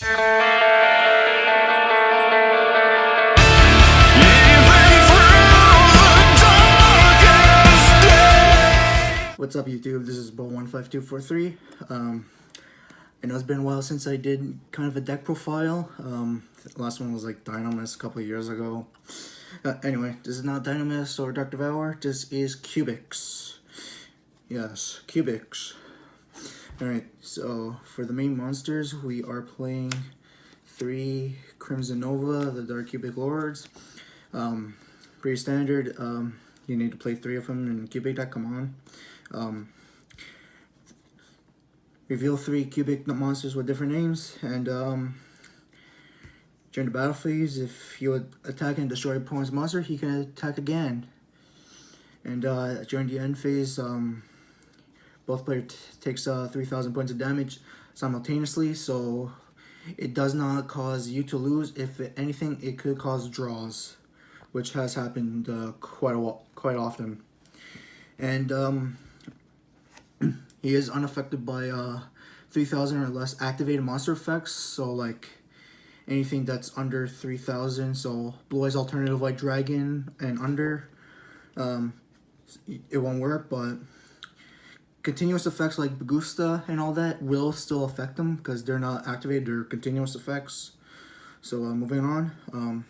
What's up, YouTube? This is Bo15243. I know it's been a while since I did kind of a deck profile. The last one was like Dynamis a couple of years ago. Anyway, this is not Dynamis or Dark Devour. This is Cubics. Yes, Cubics. Alright, so for the main monsters, we are playing 3 Crimson Nova, the Dark Cubic Lords. Pretty standard. You need to play 3 of them in Cubic deck, come on. Reveal 3 cubic monsters with different names, and during the battle phase, if you attack and destroy opponent's monster, he can attack again. And during the end phase, both players takes 3,000 points of damage simultaneously, so it does not cause you to lose. If anything, it could cause draws, which has happened quite often. And he is unaffected by 3,000 or less activated monster effects, so like anything that's under 3,000, so Blue Eyes Alternative White Dragon and under, it won't work, but continuous effects like Bagusta and all that will still affect them because they're not activated, they're continuous effects. So moving on,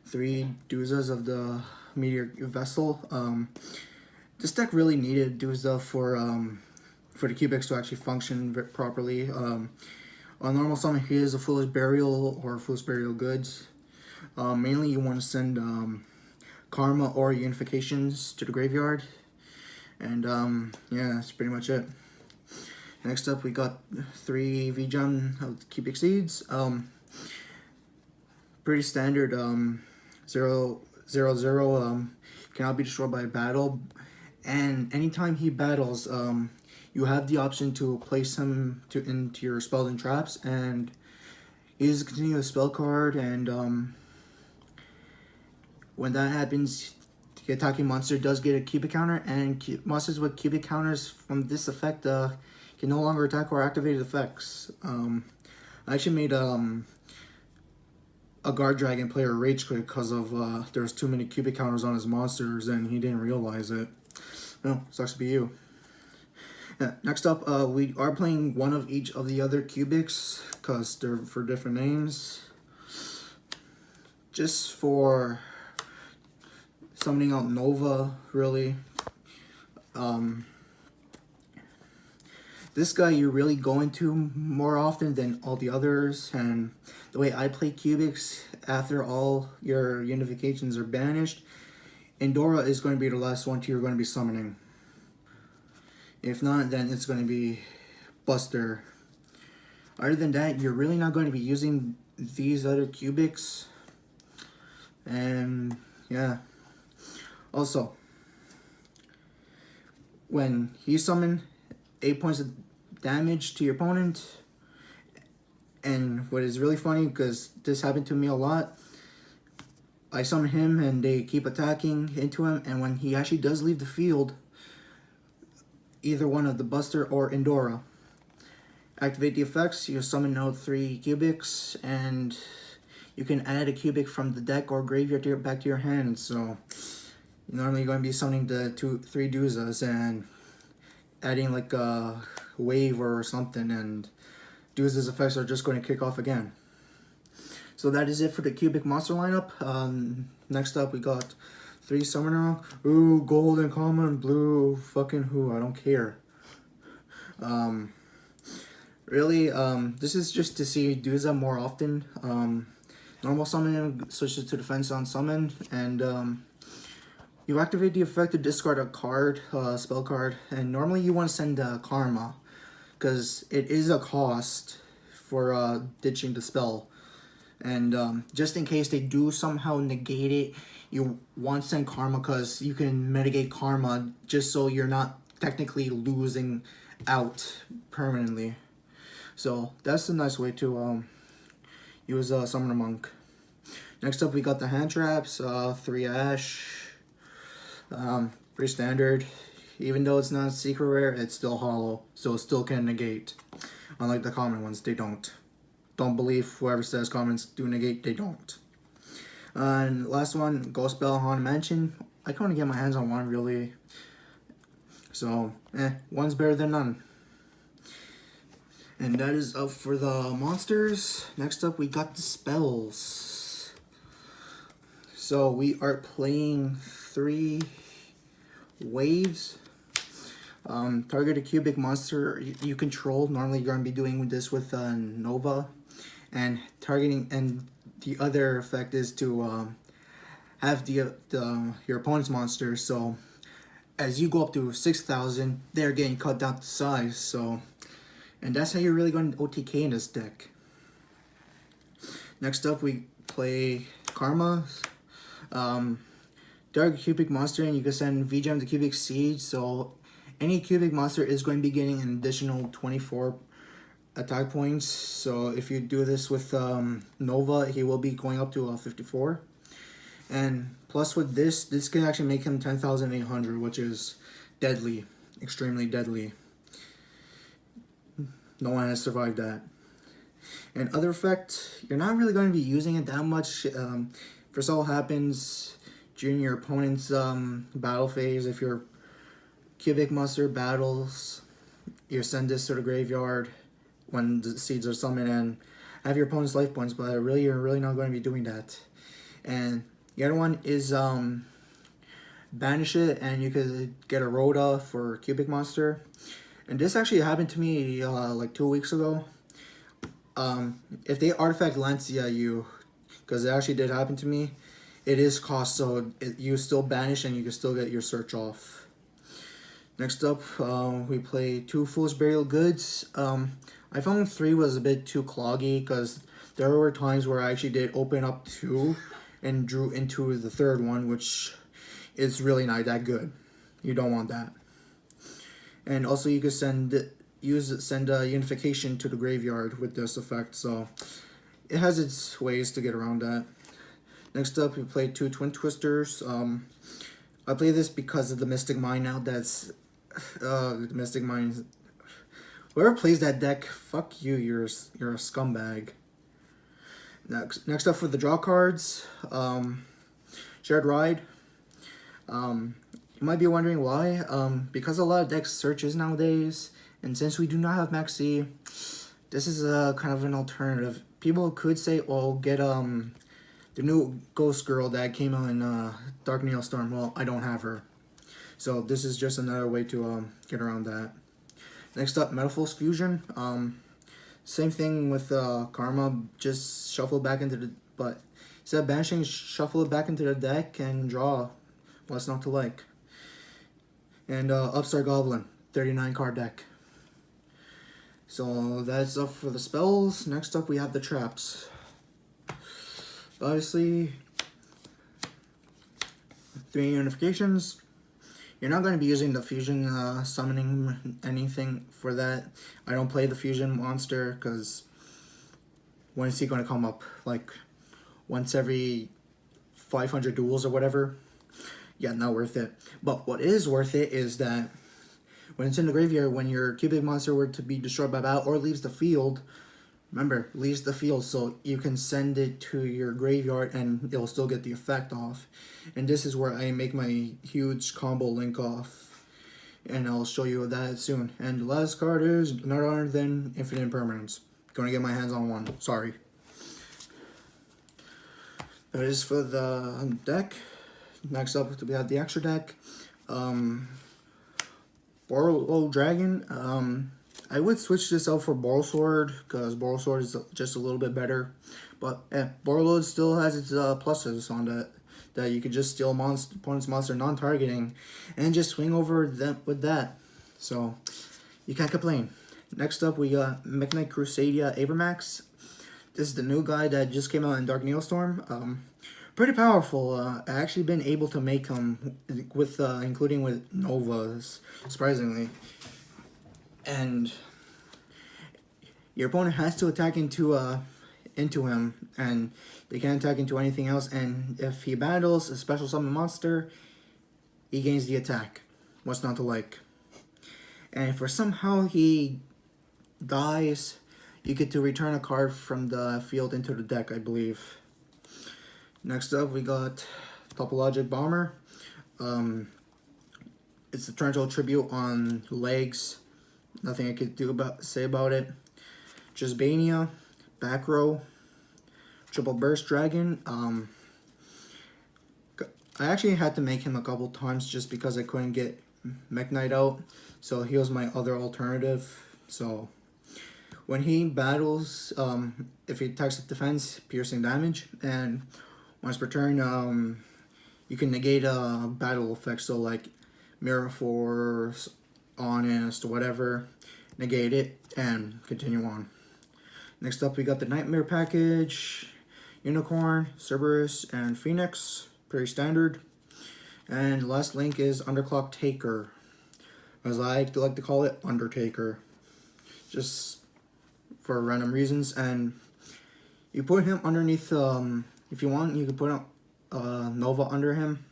3 Duzas of the Meteor Vessel. This deck really needed Duza for the Cubics to actually function properly. On normal summon, he is a Foolish Burial or Foolish Burial Goods. Mainly you want to send Karma or Unifications to the graveyard. And yeah, that's pretty much it. Next up, we got 3 V-Gem of the Cubic Seeds. Pretty standard, 0/0/0, cannot be destroyed by battle. And anytime he battles, you have the option to place him into your spells and traps, and he is a continuous spell card, and when that happens, the attacking monster does get a cubic counter, and monsters with cubic counters from this effect can no longer attack or activate effects. I actually made a guard dragon player rage quit because of there's too many cubic counters on his monsters and he didn't realize it. No, sucks to be you. Yeah, next up, we are playing one of each of the other cubics because they're for different names. Just for summoning out Nova, really. This guy you're really going to more often than all the others, and the way I play cubics, after all your unifications are banished, Endora is going to be the last one you're going to be summoning. If not, then it's going to be Buster. Other than that, you're really not going to be using these other cubics. And yeah. Also, when you summon 8 points of damage to your opponent, and what is really funny, because this happened to me a lot, I summon him and they keep attacking into him, and when he actually does leave the field, either one of the Buster or Endora activate the effects, you summon out 3 cubics, and you can add a cubic from the deck or graveyard back to your hand. So normally you're going to be summoning the 3 Duzas and adding like a wave or something, and Duza's effects are just going to kick off again. So that is it for the cubic monster lineup. Next up, we got 3 Summoner. Ooh, gold and common, blue, fucking who, I don't care. Really, this is just to see Duza more often. Normal summon switches to defense on summon, and you activate the effect to discard a card, spell card, and normally you want to send Karma, because it is a cost for ditching the spell. And just in case they do somehow negate it, you want to send Karma because you can mitigate Karma just so you're not technically losing out permanently. So that's a nice way to use Summoner Monk. Next up, we got the hand traps, 3 Ash. Pretty standard. Even though it's not secret rare, it's still hollow, so it still can negate. Unlike the common ones, they don't. don't believe whoever says comments do negate, they don't. And last one, Ghost Bell Haunted Mansion. I can't get my hands on one really. So, one's better than none. And that is up for the monsters. Next up, we got the spells. So, we are playing 3 waves. Target a cubic monster you control. Normally, you're going to be doing this with Nova. And targeting, and the other effect is to have your opponent's monster. So, as you go up to 6,000, they're getting cut down to size. So, and that's how you're really going to OTK in this deck. Next up, we play Karma. Target cubic monster, and you can send VGem to cubic siege. So, any cubic monster is going to be getting an additional 24 attack points. So, if you do this with Nova, he will be going up to 54. And plus with this can actually make him 10,800, which is deadly, extremely deadly. No one has survived that. And other effect, you're not really going to be using it that much. First all happens during your opponent's battle phase. If your cubic monster battles, you send this to the graveyard when the seeds are summoned and have your opponent's life points, but you're really not going to be doing that. And the other one is banish it, and you could get a Rhoda for cubic monster. And this actually happened to me like 2 weeks ago. If they artifact Lancia you, because it actually did happen to me, it is cost, so you still banish and you can still get your search off. Next up, we play 2 Fool's Burial Goods. I found 3 was a bit too cloggy, because there were times where I actually did open up 2 and drew into the 3rd one, which is really not that good. You don't want that. And also you can send Unification to the graveyard with this effect, so it has its ways to get around that. Next up, we play 2 Twin Twisters. I play this because of the Mystic Mine now. That's the Mystic Mine. Whoever plays that deck, fuck you. You're a scumbag. Next up for the draw cards, Shared Ride. You might be wondering why. Because a lot of decks searches nowadays, and since we do not have Maxi, this is a kind of an alternative. People could say, "Well, get the new Ghost Girl that came out in Dark Neostorm." Well, I don't have her, so this is just another way to get around that. Next up, Metaphors Fusion. Same thing with Karma, just shuffle back into the, but instead of banishing, shuffle it back into the deck and draw. What's not to like? And Upstart Goblin, 39 card deck. So that's up for the spells. Next up we have the traps. Obviously, 3 unifications. You're not going to be using the fusion summoning anything for that. I don't play the fusion monster because when is he going to come up? Like once every 500 duels or whatever? Yeah, not worth it. But what is worth it is that when it's in the graveyard, when your cubic monster were to be destroyed by battle or leaves the field, remember, leaves the field, so you can send it to your graveyard and it'll still get the effect off. And this is where I make my huge combo link off. And I'll show you that soon. And the last card is none other than Infinite Impermanence. Gonna get my hands on one, sorry. That is for the deck. Next up, we have the extra deck. Borrow Dragon. I would switch this out for Boral Sword, because Boral Sword is just a little bit better. But Boral still has its pluses on that you can just steal opponent's monster non-targeting and just swing over them with that. So you can't complain. Next up we got Mekk-Knight Crusadia Abramax. This is the new guy that just came out in Dark Neostorm. Pretty powerful. I actually been able to make him with including with Novas, surprisingly. And your opponent has to attack into him, and they can't attack into anything else. And if he battles a special summon monster, he gains the attack. What's not to like? And if for somehow he dies, you get to return a card from the field into the deck, I believe. Next up, we got Topologic Bomber. It's the torrential tribute on legs. Nothing I could say about it. Jizbania, back row, triple burst dragon. I actually had to make him a couple times just because I couldn't get Mech Knight out, so he was my other alternative. So when he battles, if he attacks with defense, piercing damage, and once per turn, you can negate a battle effect. So like Mirror Force, Honest, whatever, negate it and continue on. Next up, we got the Nightmare package, Unicorn, Cerberus, and Phoenix. Pretty standard. And last link is Underclock Taker, as I like to call it, Undertaker, just for random reasons. And you put him underneath, if you want, you can put Nova under him,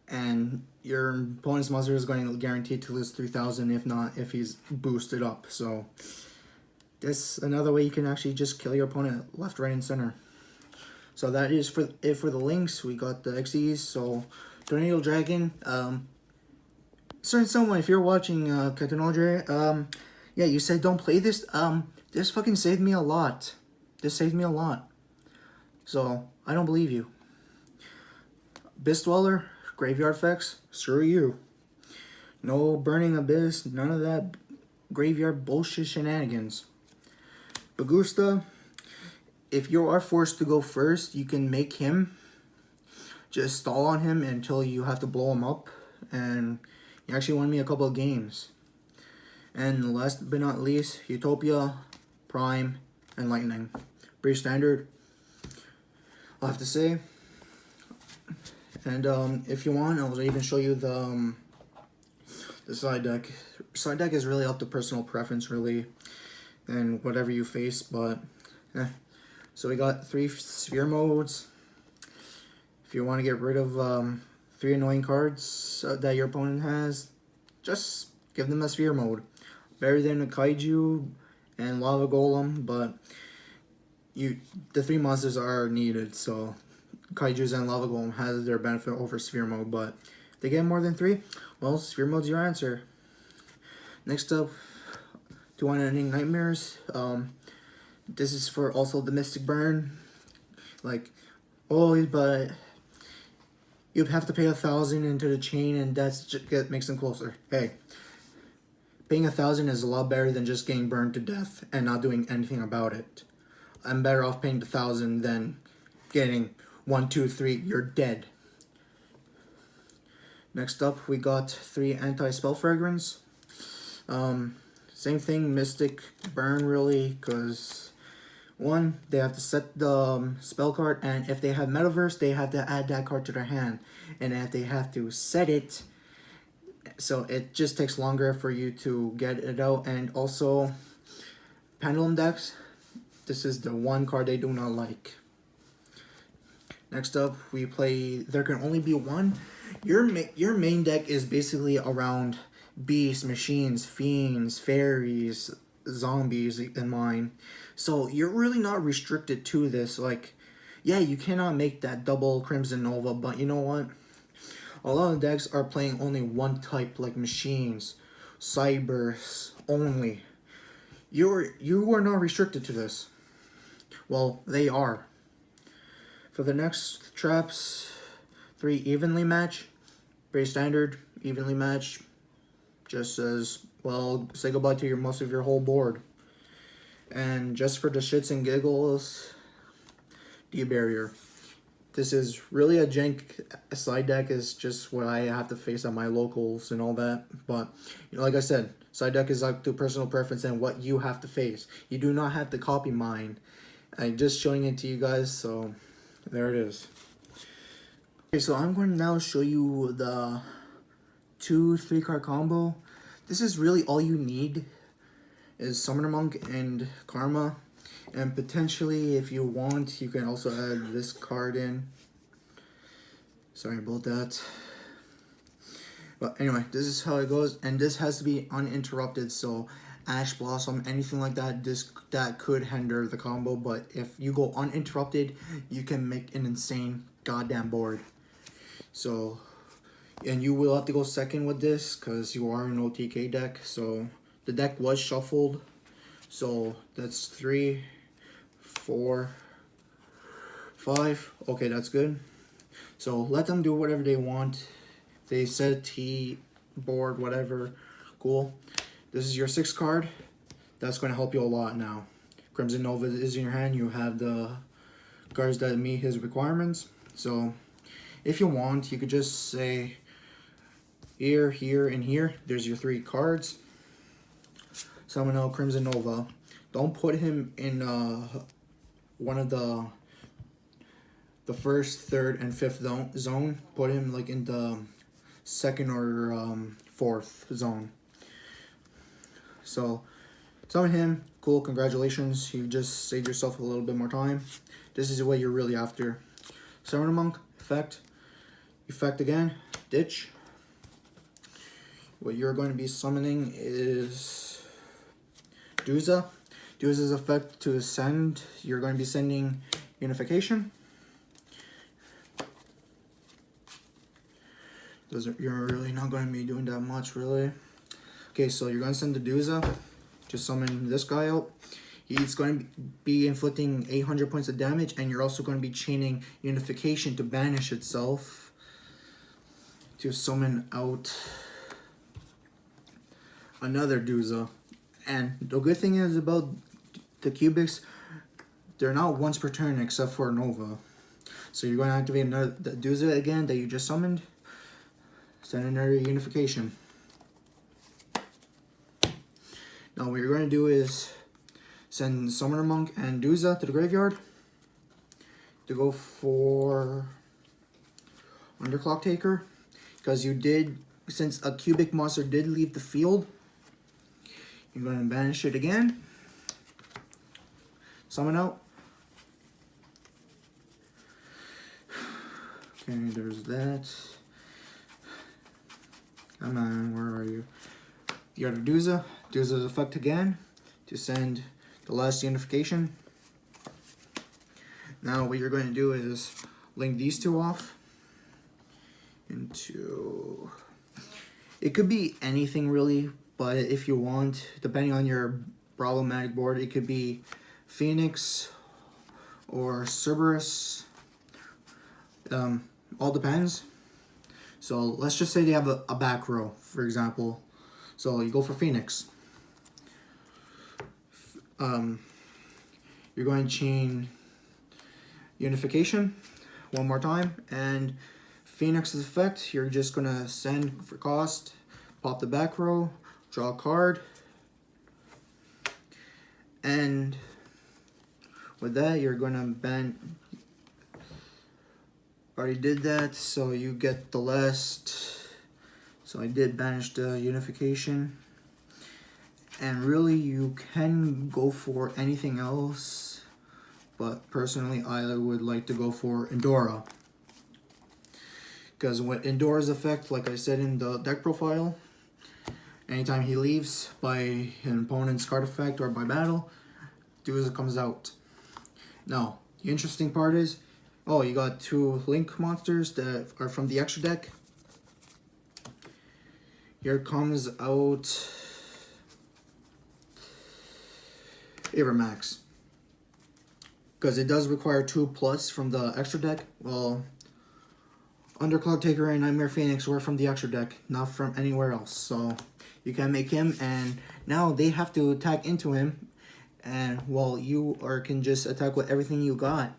and your opponent's monster is going to guarantee to lose 3,000 if he's boosted up. So that's another way you can actually just kill your opponent left, right, and center. So that is for the links. We got the XEs. So Tornado Dragon. Certain someone, if you're watching Captain Audrey, yeah, you said don't play this. This fucking saved me a lot. This saved me a lot. So I don't believe you. Abyss Dweller, Graveyard Effects, screw you. No Burning Abyss, none of that graveyard bullshit shenanigans. Bagusta, if you are forced to go first, you can make him. Just stall on him until you have to blow him up. And he actually won me a couple of games. And last but not least, Utopia, Prime, and Lightning. Pretty standard, I'll have to say. And if you want, I'll even show you the side deck. Side deck is really up to personal preference, really, and whatever you face. But so we got 3 sphere modes. If you want to get rid of 3 annoying cards that your opponent has, just give them a sphere mode. Better than a Kaiju and Lava Golem, but the 3 monsters are needed, so Kaijus and Lava Golem has their benefit over sphere mode. But if they get more than 3, well, sphere mode's your answer. Next up, 2 Unending Nightmares. This is for also the Mystic Burn. Like, oh, but you'd have to pay 1,000 into the chain, and that makes them closer. Hey, paying 1,000 is a lot better than just getting burned to death and not doing anything about it. I'm better off paying 1,000 than getting 1, 2, 3, you're dead. Next up, we got 3 Anti-Spell Fragrance. Same thing, Mystic Burn, really, because 1, they have to set the spell card, and if they have Metaverse, they have to add that card to their hand. And if they have to set it, so it just takes longer for you to get it out. And also, Pendulum decks, this is the one card they do not like. Next up, we play There Can Only Be One. Your main deck is basically around beasts, machines, fiends, fairies, zombies in mine. So you're really not restricted to this. Like, yeah, you cannot make that double Crimson Nova, but you know what? A lot of decks are playing only one type, like machines, cybers only. You are not restricted to this. Well, they are. For the next traps, 3 Evenly Match. Pretty standard, evenly matched. Just says, well, say goodbye to most of your whole board. And just for the shits and giggles, D-Barrier. This is really a jank side deck, is just what I have to face at my locals and all that. But, you know, like I said, side deck is up to personal preference and what you have to face. You do not have to copy mine. I'm just showing it to you guys, so there it is. Okay, so I'm going to now show you the 2 3-card combo. This is really all you need, is Summoner Monk and Karma. And potentially, if you want, you can also add this card in. Sorry about that. But anyway, this is how it goes. And this has to be uninterrupted. So Ash Blossom, anything like that, that could hinder the combo. But if you go uninterrupted, you can make an insane goddamn board. So, and you will have to go second with this because you are an OTK deck. So the deck was shuffled. So that's 3, 4, 5. Okay, that's good. So let them do whatever they want. They said T board, whatever. Cool. This is your 6th card. That's going to help you a lot now. Crimson Nova is in your hand. You have the cards that meet his requirements. So if you want, you could just say here, here, and here. There's your 3 cards. Summon out Crimson Nova. Don't put him in one of the 1st, 3rd, and 5th zone. Put him like in the 2nd or 4th zone. So summon him. Cool, congratulations. You just saved yourself a little bit more time. This is what you're really after. Summon a monk. Effect. Effect again. Ditch. What you're going to be summoning is Duza. Duza's effect to ascend. You're going to be sending Unification. You're really not going to be doing that much, really. Okay, so you're going to send the Duza. Just summon this guy out. He's going to be inflicting 800 points of damage, and you're also going to be chaining Unification to banish itself. To summon out another Duza. And the good thing is about the cubics, they're not once per turn except for Nova. So you're going to activate another the Duza again that you just summoned. Send another Unification. Now what you're going to do is send Summoner Monk and Duza to the graveyard to go for Underclock Taker. Because you did, since a cubic monster did leave the field, you're going to banish it again. Summon out. Okay, there's that. Come on, where are you? You got a Duza. Duza's effect again to send the last Unification. Now what you're going to do is link these 2 off into... It could be anything really, but if you want, depending on your problematic board, it could be Phoenix or Cerberus. All depends. So let's just say they have a back row, for example. So you go for Phoenix. You're going to chain Unification one more time, and Phoenix's effect, you're just going to send for cost, pop the back row, draw a card, and with that you're going to ban. Already did that, so you get the last. So I did banish the Unification, and really you can go for anything else, but personally I would like to go for Endora, because with Endora's effect, like I said in the deck profile, anytime he leaves by an opponent's card effect or by battle, Duza comes out. Now the interesting part is, oh, you got 2 Link monsters that are from the extra deck. Here comes out Avermax. Because it does require 2+ from the extra deck. Well, Underclock Taker and Nightmare Phoenix were from the extra deck, not from anywhere else. So you can make him, and now they have to attack into him. And well, you can just attack with everything you got.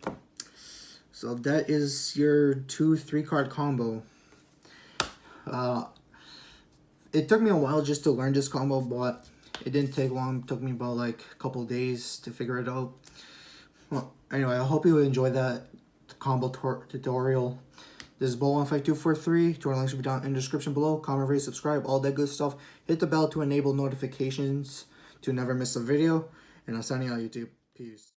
So that is your 2-3 card combo. It took me a while just to learn this combo, but it didn't take long. It took me about like a couple days to figure it out. Well, anyway, I hope you enjoyed that combo tutorial. This is Bowl15243. Tutorial links will be down in the description below. Comment, rate, subscribe, all that good stuff. Hit the bell to enable notifications to never miss a video. And I'm signing out, YouTube. Peace.